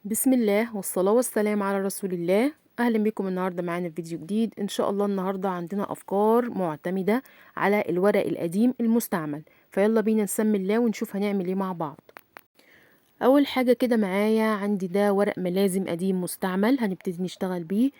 بسم الله والصلاة والسلام على رسول الله. أهلا بكم النهاردة معانا في فيديو جديد إن شاء الله. النهاردة عندنا أفكار معتمدة على الورق القديم المستعمل، فيلا بينا نسمي الله ونشوف هنعمل ايه مع بعض. أول حاجة كده معايا عندي ده ورق ملازم قديم مستعمل هنبتدي نشتغل بيه.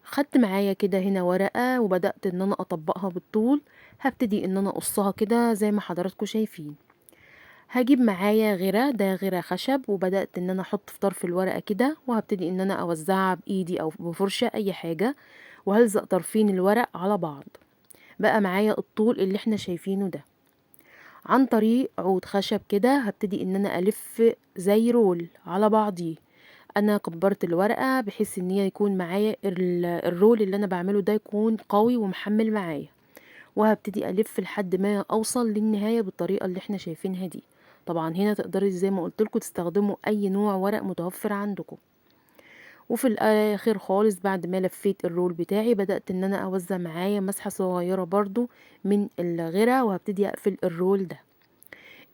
خدت معايا كده هنا ورقة وبدأت إن أنا أطبقها بالطول. هبتدي إن أنا أقصها كده زي ما حضراتكم شايفين. هاجيب معايا غيرة، ده غيرة خشب، وبدأت ان انا احط في طرف الورقة كده وهبتدي ان انا اوزعها بايدي او بفرشة اي حاجة، وهلزق طرفين الورق على بعض. بقى معايا الطول اللي احنا شايفينه ده. عن طريق عود خشب كده هبتدي ان انا الف زي رول على بعضيه. انا كبرت الورقة بحيث ان هي يكون معايا الرول اللي انا بعمله ده يكون قوي ومحمل معايا، وهبتدي الف لحد ما اوصل للنهاية بالطريقة اللي احنا شايفينها دي. طبعا هنا تقدري زي ما قلت لكم تستخدموا اي نوع ورق متوفر عندكم. وفي الاخر خالص بعد ما لفيت الرول بتاعي بدأت ان انا اوزع معايا مسحة صغيرة برضو من الغيرة، وهبتدي اقفل الرول ده.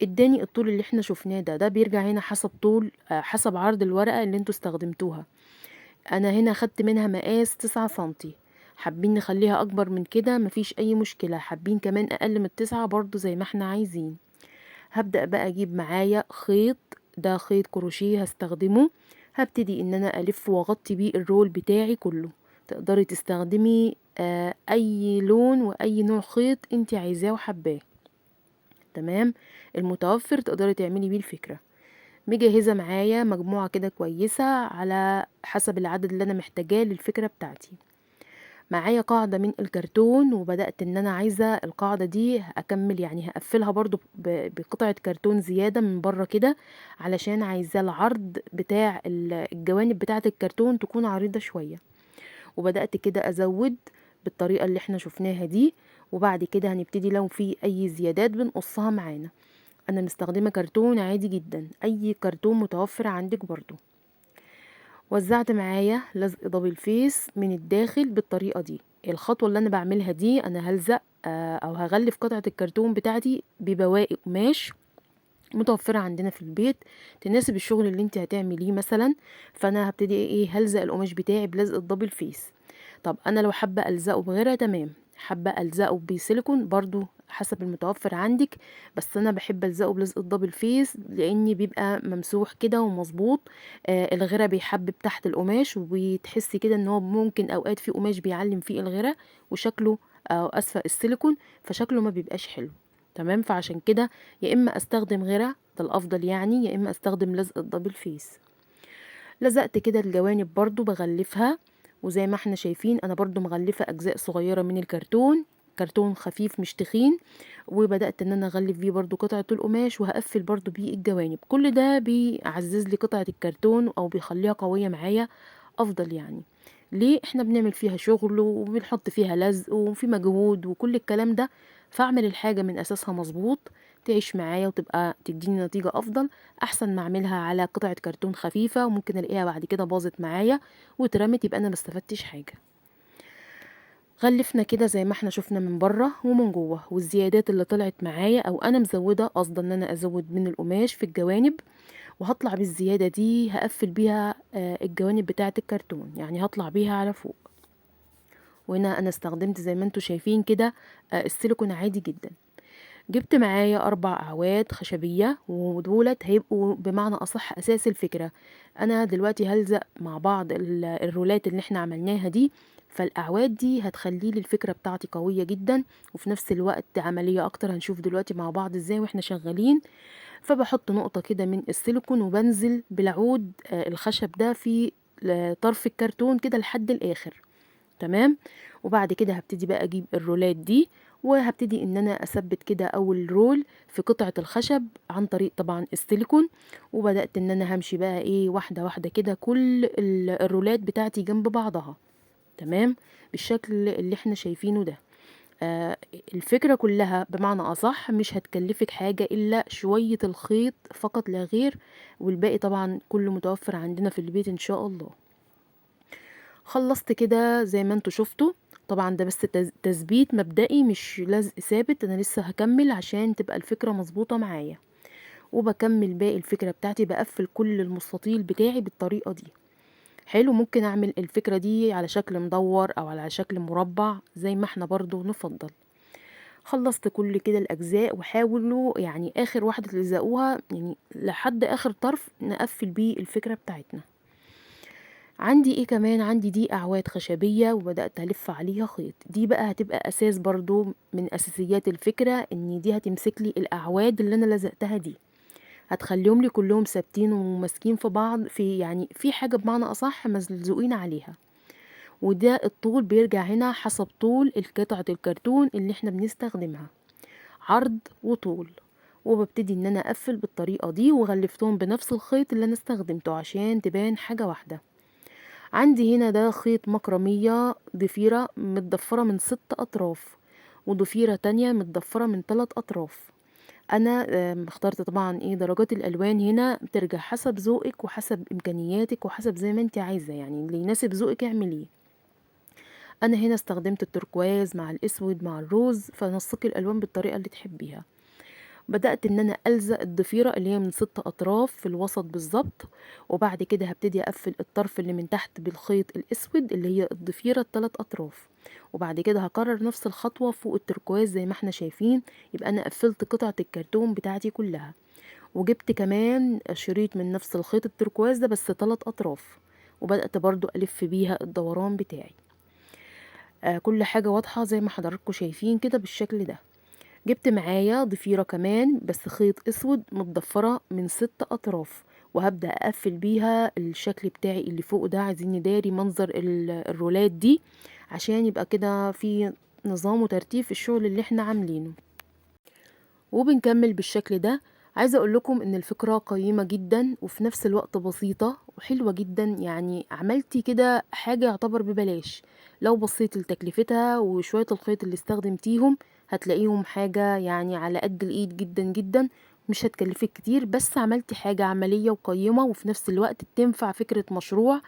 اداني الطول اللي احنا شفناه ده بيرجع هنا حسب طول حسب عرض الورقة اللي انتوا استخدمتوها. انا هنا خدت منها مقاس 9 سنتي. حابين نخليها اكبر من كده مفيش اي مشكلة، حابين كمان اقل من التسعة برضو زي ما احنا عايزين. هبدأ بقى اجيب معايا خيط، ده خيط كروشيه هستخدمه. هبتدي ان انا الف واغطي بيه الرول بتاعي كله. تقدري تستخدمي اي لون واي نوع خيط انت عايزاه وحباه. تمام. المتوفر تقدري تعملي بيه الفكرة. مجهزة معايا مجموعة كده كويسة على حسب العدد اللي انا محتاجاه للفكرة بتاعتي. معايا قاعدة من الكرتون وبدأت ان انا عايزة القاعدة دي اكمل، يعني هقفلها برضو بقطعة كرتون زيادة من بره كده، علشان عايزة العرض بتاع الجوانب بتاعة الكرتون تكون عريضة شوية. وبدأت كده ازود بالطريقة اللي احنا شفناها دي. وبعد كده هنبتدي لو في اي زيادات بنقصها معانا. انا مستخدمة كرتون عادي جدا، اي كرتون متوفر عندك برضو. وزعت معايا لزق دبل فيس من الداخل بالطريقة دي. الخطوة اللي انا بعملها دي انا هلزق او هغلف قطعة الكرتون بتاعتي ببواقي قماش متوفرة عندنا في البيت تناسب الشغل اللي انت هتعمليه مثلا. فانا هبتدي ايه هلزق القماش بتاعي بلزق الدبل فيس. طب انا لو حابة الزقه بغيرها تمام، حابة الزقه بسيليكون برضو حسب المتوفر عندك. بس انا بحب الزقه بلزق الدبل فيس لاني بيبقى ممسوح كده ومظبوط. الغيره بيحبب تحت القماش وبتحسي كده ان هو ممكن اوقات في قماش بيعلم فيه الغيره وشكله اسفل السيليكون فشكله ما بيبقاش حلو. تمام. فعشان كده يا اما استخدم غيره ده الافضل يعني، يا اما استخدم لزق الدبل فيس. لزقت كده الجوانب برضو بغلفها. وزي ما احنا شايفين انا برضو مغلفة اجزاء صغيرة من الكرتون، كرتون خفيف مش تخين. وبدأت ان انا اغلف بيه برضو قطعة القماش وهقفل برضو بيه الجوانب. كل ده بيعزز لي قطعة الكرتون او بيخليها قوية معايا افضل يعني. ليه احنا بنعمل فيها شغل وبنحط فيها لزق وفي مجهود وكل الكلام ده، فاعمل الحاجة من اساسها مظبوط تعيش معايا وتبقى تديني نتيجة افضل، احسن ما اعملها على قطعة كرتون خفيفة وممكن الاقيها بعد كده باظت معايا واترمت يبقى انا ما استفدتش حاجة. غلفنا كده زي ما احنا شفنا من بره ومن جوه، والزيادات اللي طلعت معايا او انا مزودة قصدا ان انا ازود من القماش في الجوانب، وهطلع بالزيادة دي هقفل بيها الجوانب بتاعة الكرتون، يعني هطلع بيها على فوق. وهنا انا استخدمت زي ما انتوا شايفين كده السيليكون عادي جدا. جبت معايا 4 أعواد خشبية ودولت هيبقوا بمعنى أصح أساس الفكرة. أنا دلوقتي هلزق مع بعض الرولات اللي احنا عملناها دي. فالأعواد دي هتخلي لي الفكرة بتاعتي قوية جدا وفي نفس الوقت عملية أكتر، هنشوف دلوقتي مع بعض ازاي واحنا شغالين. فبحط نقطة كده من السيليكون وبنزل بالعود الخشب ده في طرف الكرتون كده لحد الآخر. تمام. وبعد كده هبتدي بقى اجيب الرولات دي وهبتدي ان انا اثبت كده اول رول في قطعة الخشب عن طريق طبعا السيليكون. وبدأت ان انا همشي بقى ايه واحدة واحدة كده كل الرولات بتاعتي جنب بعضها. تمام. بالشكل اللي احنا شايفينه ده. آه الفكرة كلها بمعنى أصح مش هتكلفك حاجة إلا شوية الخيط فقط لا غير، والباقي طبعا كله متوفر عندنا في البيت إن شاء الله. خلصت كده زي ما انتوا شفتوا. طبعا ده بس تثبيت مبدئي مش لزق ثابت، انا لسه هكمل عشان تبقى الفكرة مظبوطة معايا. وبكمل باقي الفكرة بتاعتي، بقفل كل المستطيل بتاعي بالطريقة دي. حلو، ممكن اعمل الفكرة دي على شكل مدور او على شكل مربع زي ما احنا برضو نفضل. خلصت كل كده الاجزاء، وحاولوا يعني اخر واحدة تلزقوها يعني لحد اخر طرف نقفل بيه الفكرة بتاعتنا. عندي ايه كمان؟ عندي دي اعواد خشبية وبدأت الف عليها خيط. دي بقى هتبقى اساس برضو من اساسيات الفكرة، ان دي هتمسك لي الاعواد اللي انا لزقتها دي، هتخليهم لي كلهم ثابتين وماسكين في بعض، في يعني في حاجة بمعنى اصح ملزوقين عليها. وده الطول بيرجع هنا حسب طول قطعة الكرتون اللي احنا بنستخدمها، عرض وطول. وببتدي ان انا اقفل بالطريقة دي، وغلفتهم بنفس الخيط اللي انا استخدمته عشان تبان حاجة واحدة. عندي هنا ده خيط مكرمية ضفيرة متضفرة من 6 اطراف، وضفيرة تانية متضفرة من 3 اطراف. انا اخترت طبعا ايه درجات الالوان، هنا بترجع حسب ذوقك وحسب امكانياتك وحسب زي ما انت عايزة، يعني اللي يناسب ذوقك اعمليه. انا هنا استخدمت التركواز مع الاسود مع الروز، فنسقي الالوان بالطريقة اللي تحبيها. بدأت ان انا الزق الضفيرة اللي هي من 6 اطراف في الوسط بالظبط، وبعد كده هبتدي اقفل الطرف اللي من تحت بالخيط الاسود اللي هي الضفيرة ال3 اطراف، وبعد كده هكرر نفس الخطوة فوق التركواز زي ما احنا شايفين. يبقى انا قفلت قطعة الكرتون بتاعتي كلها، وجبت كمان شريط من نفس الخيط التركواز ده بس 3 اطراف، وبدأت برضو الف بيها الدوران بتاعي. كل حاجة واضحة زي ما حضراتكم شايفين كده بالشكل ده. جبت معايا ضفيرة كمان بس خيط اسود متضفرة من 6 اطراف، وهبدأ اقفل بيها الشكل بتاعي اللي فوق ده. عايزين نداري منظر الرولات دي عشان يبقى كده في نظام وترتيب في الشغل اللي احنا عاملينه. وبنكمل بالشكل ده. عايزة اقول لكم ان الفكرة قيمة جدا وفي نفس الوقت بسيطة وحلوة جدا، يعني عملتي كده حاجة يعتبر ببلاش. لو بصيت لتكلفتها وشوية الخيط اللي استخدمتيهم هتلاقيهم حاجة يعني على قد الايد جدا جدا، مش هتكلفك كتير، بس عملتي حاجة عملية وقيمة وفي نفس الوقت تنفع فكرة مشروع.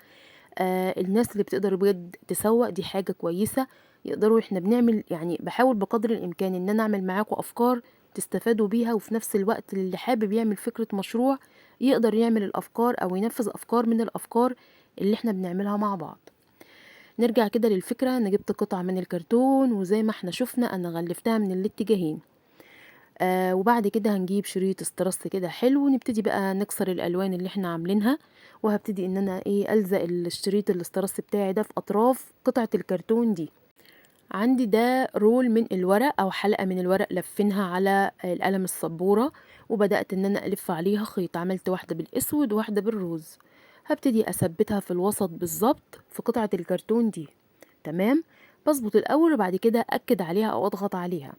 الناس اللي بتقدر بجد تسوق دي حاجة كويسة يقدروا. احنا بنعمل يعني بحاول بقدر الامكان ان انا اعمل معاكم افكار تستفادوا بيها، وفي نفس الوقت اللي حابب يعمل فكرة مشروع يقدر يعمل الافكار او ينفذ افكار من الافكار اللي احنا بنعملها مع بعض. نرجع كده للفكرة. انا جبت قطعة من الكرتون وزي ما احنا شفنا انا غلفتها من الاتجاهين. وبعد كده هنجيب شريط استرس كده حلو، ونبتدي بقى نكسر الالوان اللي احنا عاملينها، وهبتدي ان انا ايه الزق الشريط الاسترس بتاعي ده في اطراف قطعة الكرتون دي. عندي ده رول من الورق او حلقة من الورق لفينها على القلم السبورة، وبدأت ان انا الف عليها خيط. عملت واحدة بالاسود وواحدة بالروز، هبتدي اثبتها في الوسط بالظبط في قطعة الكرتون دي. تمام. بظبط الاول وبعد كده اكد عليها او اضغط عليها،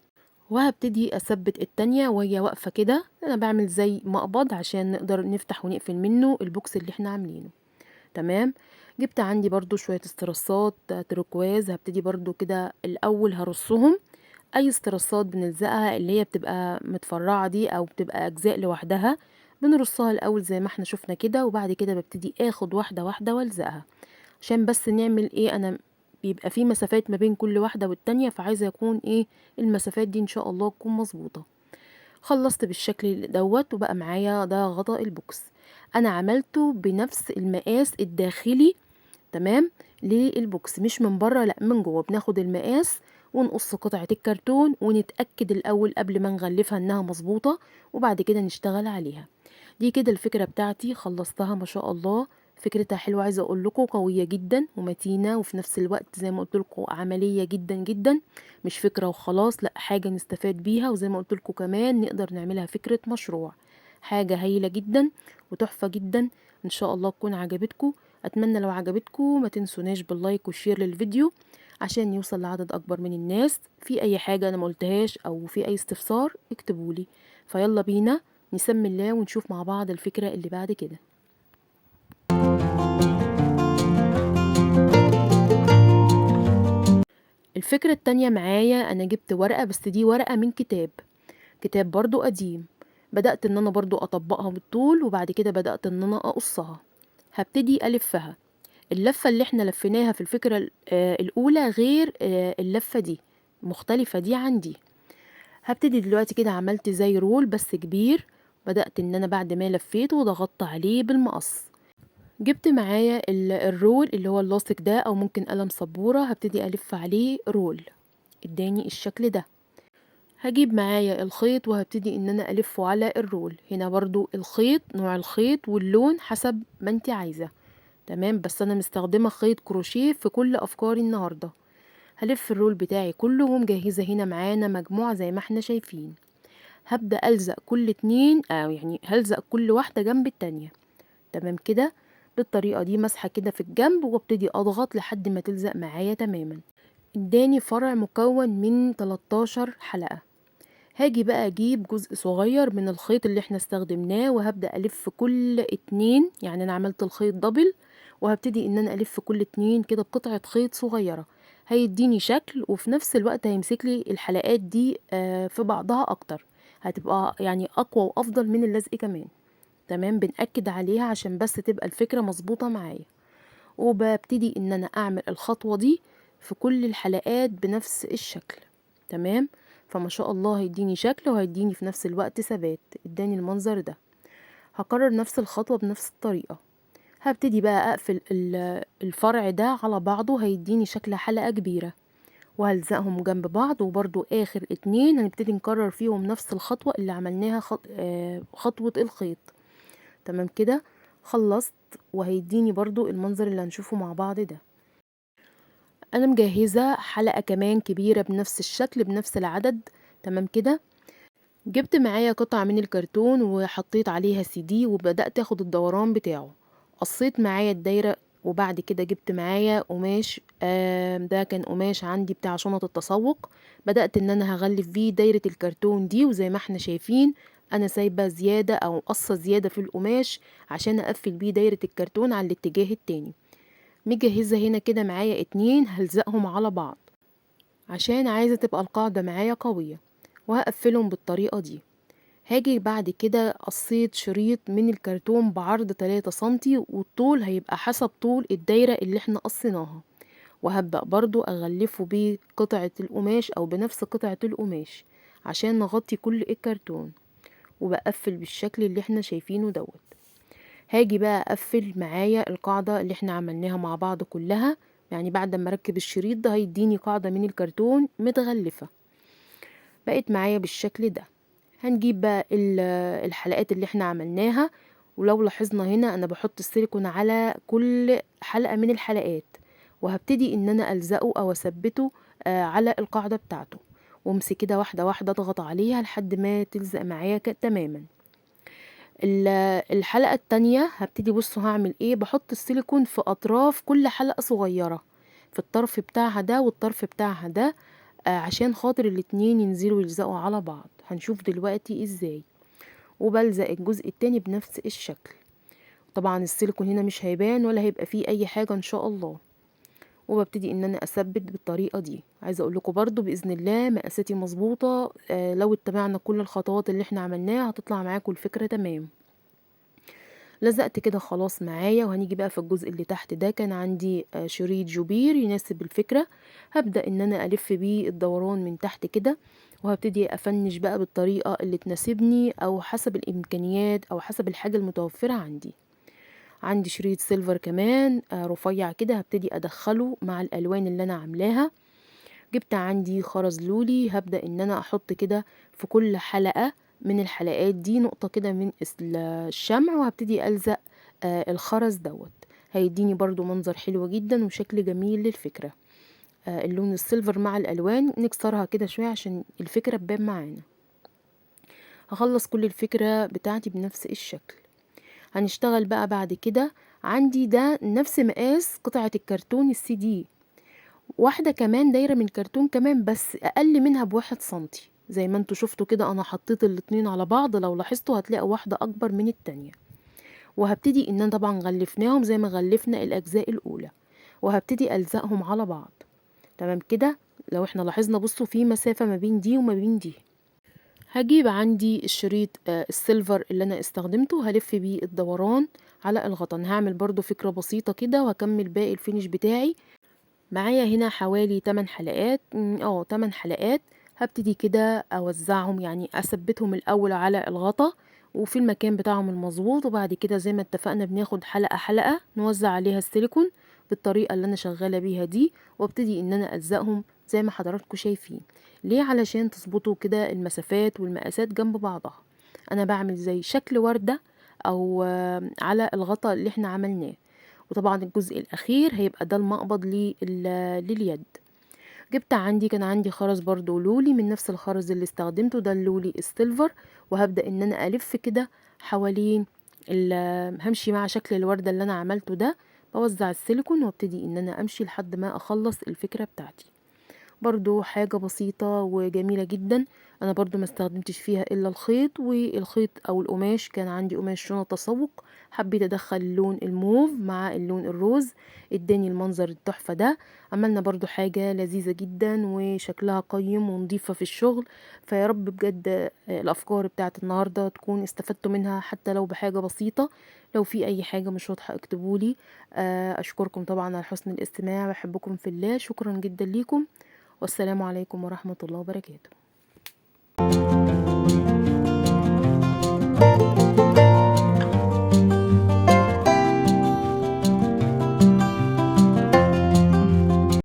وهبتدي اثبت التانية وهي واقفة كده. انا بعمل زي مقبض عشان نقدر نفتح ونقفل منه البوكس اللي احنا عاملينه. تمام. جبت عندي برضو شوية استرسات تركواز، هبتدي برضو كده الاول هرصهم. اي استرسات بنلزقها اللي هي بتبقى متفرعة دي او بتبقى اجزاء لوحدها بنرصها الاول زي ما احنا شفنا كده، وبعد كده ببتدي اخد واحدة واحدة والزقها عشان بس نعمل ايه. انا بيبقى في مسافات ما بين كل واحدة والتانية، فعايزة يكون ايه المسافات دي ان شاء الله تكون مظبوطة. خلصت بالشكل دوت وبقى معايا ده غطاء البوكس. انا عملته بنفس المقاس الداخلي، تمام، للبوكس مش من بره لا من جوه. بناخد المقاس ونقص قطعة الكرتون ونتأكد الأول قبل ما نغلفها انها مظبوطة، وبعد كده نشتغل عليها. دي كده الفكرة بتاعتي خلصتها ما شاء الله. فكرتها حلوة، عايزة اقول لكم قوية جدا ومتينة وفي نفس الوقت زي ما قلت لكم عملية جدا جدا. مش فكرة وخلاص، لا، حاجة نستفاد بيها، وزي ما قلت لكم كمان نقدر نعملها فكرة مشروع. حاجة هايلة جدا وتحفة جدا. ان شاء الله تكون عجبتكم. اتمنى لو عجبتكم ما تنسوناش باللايك والشير للفيديو عشان يوصل لعدد اكبر من الناس. في اي حاجة انا مقلتهاش او في اي استفسار اكتبولي. فيلا بينا نسمي الله ونشوف مع بعض الفكرة اللي بعد كده. الفكرة التانية معايا، انا جبت ورقة بس دي ورقة من كتاب برضو قديم. بدأت ان انا برضو اطبقها بالطول، وبعد كده بدأت ان انا اقصها. هبتدي الفها. اللفة اللي احنا لفيناها في الفكرة الاولى غير اللفة دي، مختلفة دي عندي. هبتدي دلوقتي كده عملت زي رول بس كبير، بدأت ان انا بعد ما لفيته وضغطت عليه بالمقص. جبت معايا الرول اللي هو اللاصق ده او ممكن قلم سبورة، هبتدي الف عليه رول، اداني الشكل ده. هجيب معايا الخيط وهبتدي ان انا الفه على الرول. هنا برضو الخيط، نوع الخيط واللون حسب ما انت عايزة. تمام، بس انا مستخدمة خيط كروشيه في كل افكاري النهاردة. هلف الرول بتاعي كله ومجهزة هنا معانا مجموعة زي ما احنا شايفين. هبدأ ألزق كل اتنين، أو يعني هلزق كل واحدة جنب التانية. تمام كده، بالطريقة دي مسحة كده في الجنب وابتدي أضغط لحد ما تلزق معايا تماما. اداني فرع مكون من 13 حلقة. هاجي بقى أجيب جزء صغير من الخيط اللي احنا استخدمناه وهبدأ ألف كل اتنين، يعني أنا عملت الخيط دبل وهبتدي ان انا ألف كل اتنين كده بقطعة خيط صغيرة. هيديني شكل وفي نفس الوقت هيمسكلي الحلقات دي في بعضها أكتر، هتبقى يعني أقوى وأفضل من اللزق كمان. تمام، بنأكد عليها عشان بس تبقى الفكرة مظبوطة معايا. وببتدي ان انا اعمل الخطوة دي في كل الحلقات بنفس الشكل. تمام، فما شاء الله هيديني شكل وهيديني في نفس الوقت ثبات، اداني المنظر ده. هكرر نفس الخطوة بنفس الطريقة. هبتدي بقى اقفل الفرع ده على بعضه، هيديني شكل حلقة كبيرة، وهلزقهم جنب بعض. وبرضو اخر اتنين هنبتدي نكرر فيهم نفس الخطوة اللي عملناها خطوة الخيط. تمام كده، خلصت. وهيديني برضو المنظر اللي هنشوفه مع بعض ده. انا مجهزة حلقة كمان كبيرة بنفس الشكل بنفس العدد. تمام كده، جبت معايا قطعة من الكرتون وحطيت عليها CD وبدأت اخد الدوران بتاعه. قصيت معايا الدايرة، وبعد كده جبت معايا قماش، ده كان قماش عندي بتاع شنط التسوق. بدأت ان انا هغلف بيه دايرة الكرتون دي، وزي ما احنا شايفين انا سايبة زيادة او قصة زيادة في القماش عشان اقفل بيه دايرة الكرتون على الاتجاه التاني. مجهزة هنا كده معايا اتنين هلزقهم على بعض عشان عايزة تبقى القاعدة معايا قوية، وهقفلهم بالطريقة دي. هاجي بعد كده قصيت شريط من الكرتون بعرض 3 سنتي، والطول هيبقى حسب طول الدايرة اللي احنا قصيناها. وهبدأ برضو أغلفه بقطعة القماش أو بنفس قطعة القماش عشان نغطي كل الكرتون. وبقفل بالشكل اللي احنا شايفينه دوت. هاجي بقى اقفل معايا القاعدة اللي احنا عملناها مع بعض كلها، يعني بعد ما اركب الشريط ده هيديني قاعدة من الكرتون متغلفة. بقت معايا بالشكل ده. هنجيب بقى الحلقات اللي احنا عملناها. ولو لاحظنا هنا انا بحط السيليكون على كل حلقة من الحلقات، وهبتدي ان انا الزقه او اثبته على القاعدة بتاعته. وامسك كده واحدة واحدة اضغط عليها لحد ما تلزق معايا تماما. ال- الحلقة التانية هبتدي، بصوا هعمل ايه، بحط السيليكون في اطراف كل حلقة صغيرة، في الطرف بتاعها ده والطرف بتاعها ده، عشان خاطر الاتنين ينزلوا يلزقوا على بعض. هنشوف دلوقتي ازاي. وبلزق الجزء التاني بنفس الشكل. طبعا السيليكون هنا مش هيبان ولا هيبقى فيه اي حاجة ان شاء الله. وببتدي ان انا اثبت بالطريقة دي. عايزة اقول لكم برضو باذن الله مقاساتي مظبوطة، لو اتبعنا كل الخطوات اللي احنا عملناها هتطلع معاكم الفكرة تمام. لزقت كده خلاص معايا. وهنيجي بقى في الجزء اللي تحت ده، كان عندي شريط جوبير يناسب الفكرة. هبدأ ان انا الف بيه الدوران من تحت كده، وهبتدي افنش بقى بالطريقة اللي تناسبني او حسب الامكانيات او حسب الحاجة المتوفرة عندي. عندي شريط سيلفر كمان رفيع كده، هبتدي ادخله مع الالوان اللي انا عاملاها. جبت عندي خرز لولي، هبدأ ان انا احط كده في كل حلقة من الحلقات دي نقطة كده من الشمع، وهبتدي ألزق الخرز دوت. هيديني برضو منظر حلو جدا وشكل جميل للفكرة. اللون السيلفر مع الألوان نكسرها كده شوية عشان الفكرة تبان معانا. هخلص كل الفكرة بتاعتي بنفس الشكل. هنشتغل بقى بعد كده. عندي ده نفس مقاس قطعة الكرتون CD، واحدة كمان دايرة من كرتون كمان بس أقل منها ب1 سنتي. زي ما انتوا شفتوا كده أنا حطيت الاتنين على بعض، لو لاحظتوا هتلاقوا واحدة أكبر من التانية. وهبتدي إن أنا طبعا غلفناهم زي ما غلفنا الأجزاء الأولى، وهبتدي ألزقهم على بعض. تمام كده، لو احنا لاحظنا بصوا في مسافة ما بين دي وما بين دي. هجيب عندي الشريط السيلفر اللي أنا استخدمته، هلف بيه الدوران على الغطا. أنا هعمل برضو فكرة بسيطة كده وهكمل باقي الفينش بتاعي. معايا هنا حوالي 8 حلقات، 8 حلقات. هبتدي كده اوزعهم، يعني اثبتهم الاول على الغطا، وفي المكان بتاعهم المظبوط. وبعد كده زي ما اتفقنا بناخد حلقة حلقة نوزع عليها السيليكون بالطريقة اللي انا شغالة بيها دي، وابتدي ان انا الزقهم زي ما حضراتكم شايفين. ليه؟ علشان تظبطوا كده المسافات والمقاسات جنب بعضها. انا بعمل زي شكل وردة او على الغطاء اللي احنا عملناه. وطبعا الجزء الاخير هيبقى ده المقبض لليد. كان عندي خرز برضو لولي من نفس الخرز اللي استخدمته ده، اللولي السيلفر. وهبدأ ان انا الف كده حوالين همشي مع شكل الوردة اللي انا عملته ده. بوزع السيليكون وابتدي ان انا امشي لحد ما اخلص الفكرة بتاعتي. برضو حاجة بسيطة وجميلة جدا. انا برضو ما استخدمتش فيها الا الخيط، والخيط او القماش كان عندي قماش شنط تسوق. حبيت ادخل اللون الموف مع اللون الروز، اداني المنظر التحفة ده. عملنا برضو حاجة لذيذة جدا وشكلها قيم ونضيفة في الشغل. فيا رب بجد الافكار بتاعت النهاردة تكون استفدتوا منها حتى لو بحاجة بسيطة. لو في اي حاجة مش واضحة اكتبولي. اشكركم طبعا على حسن الاستماع، بحبكم في الله، شكرا جدا ليكم. والسلام عليكم ورحمة الله وبركاته.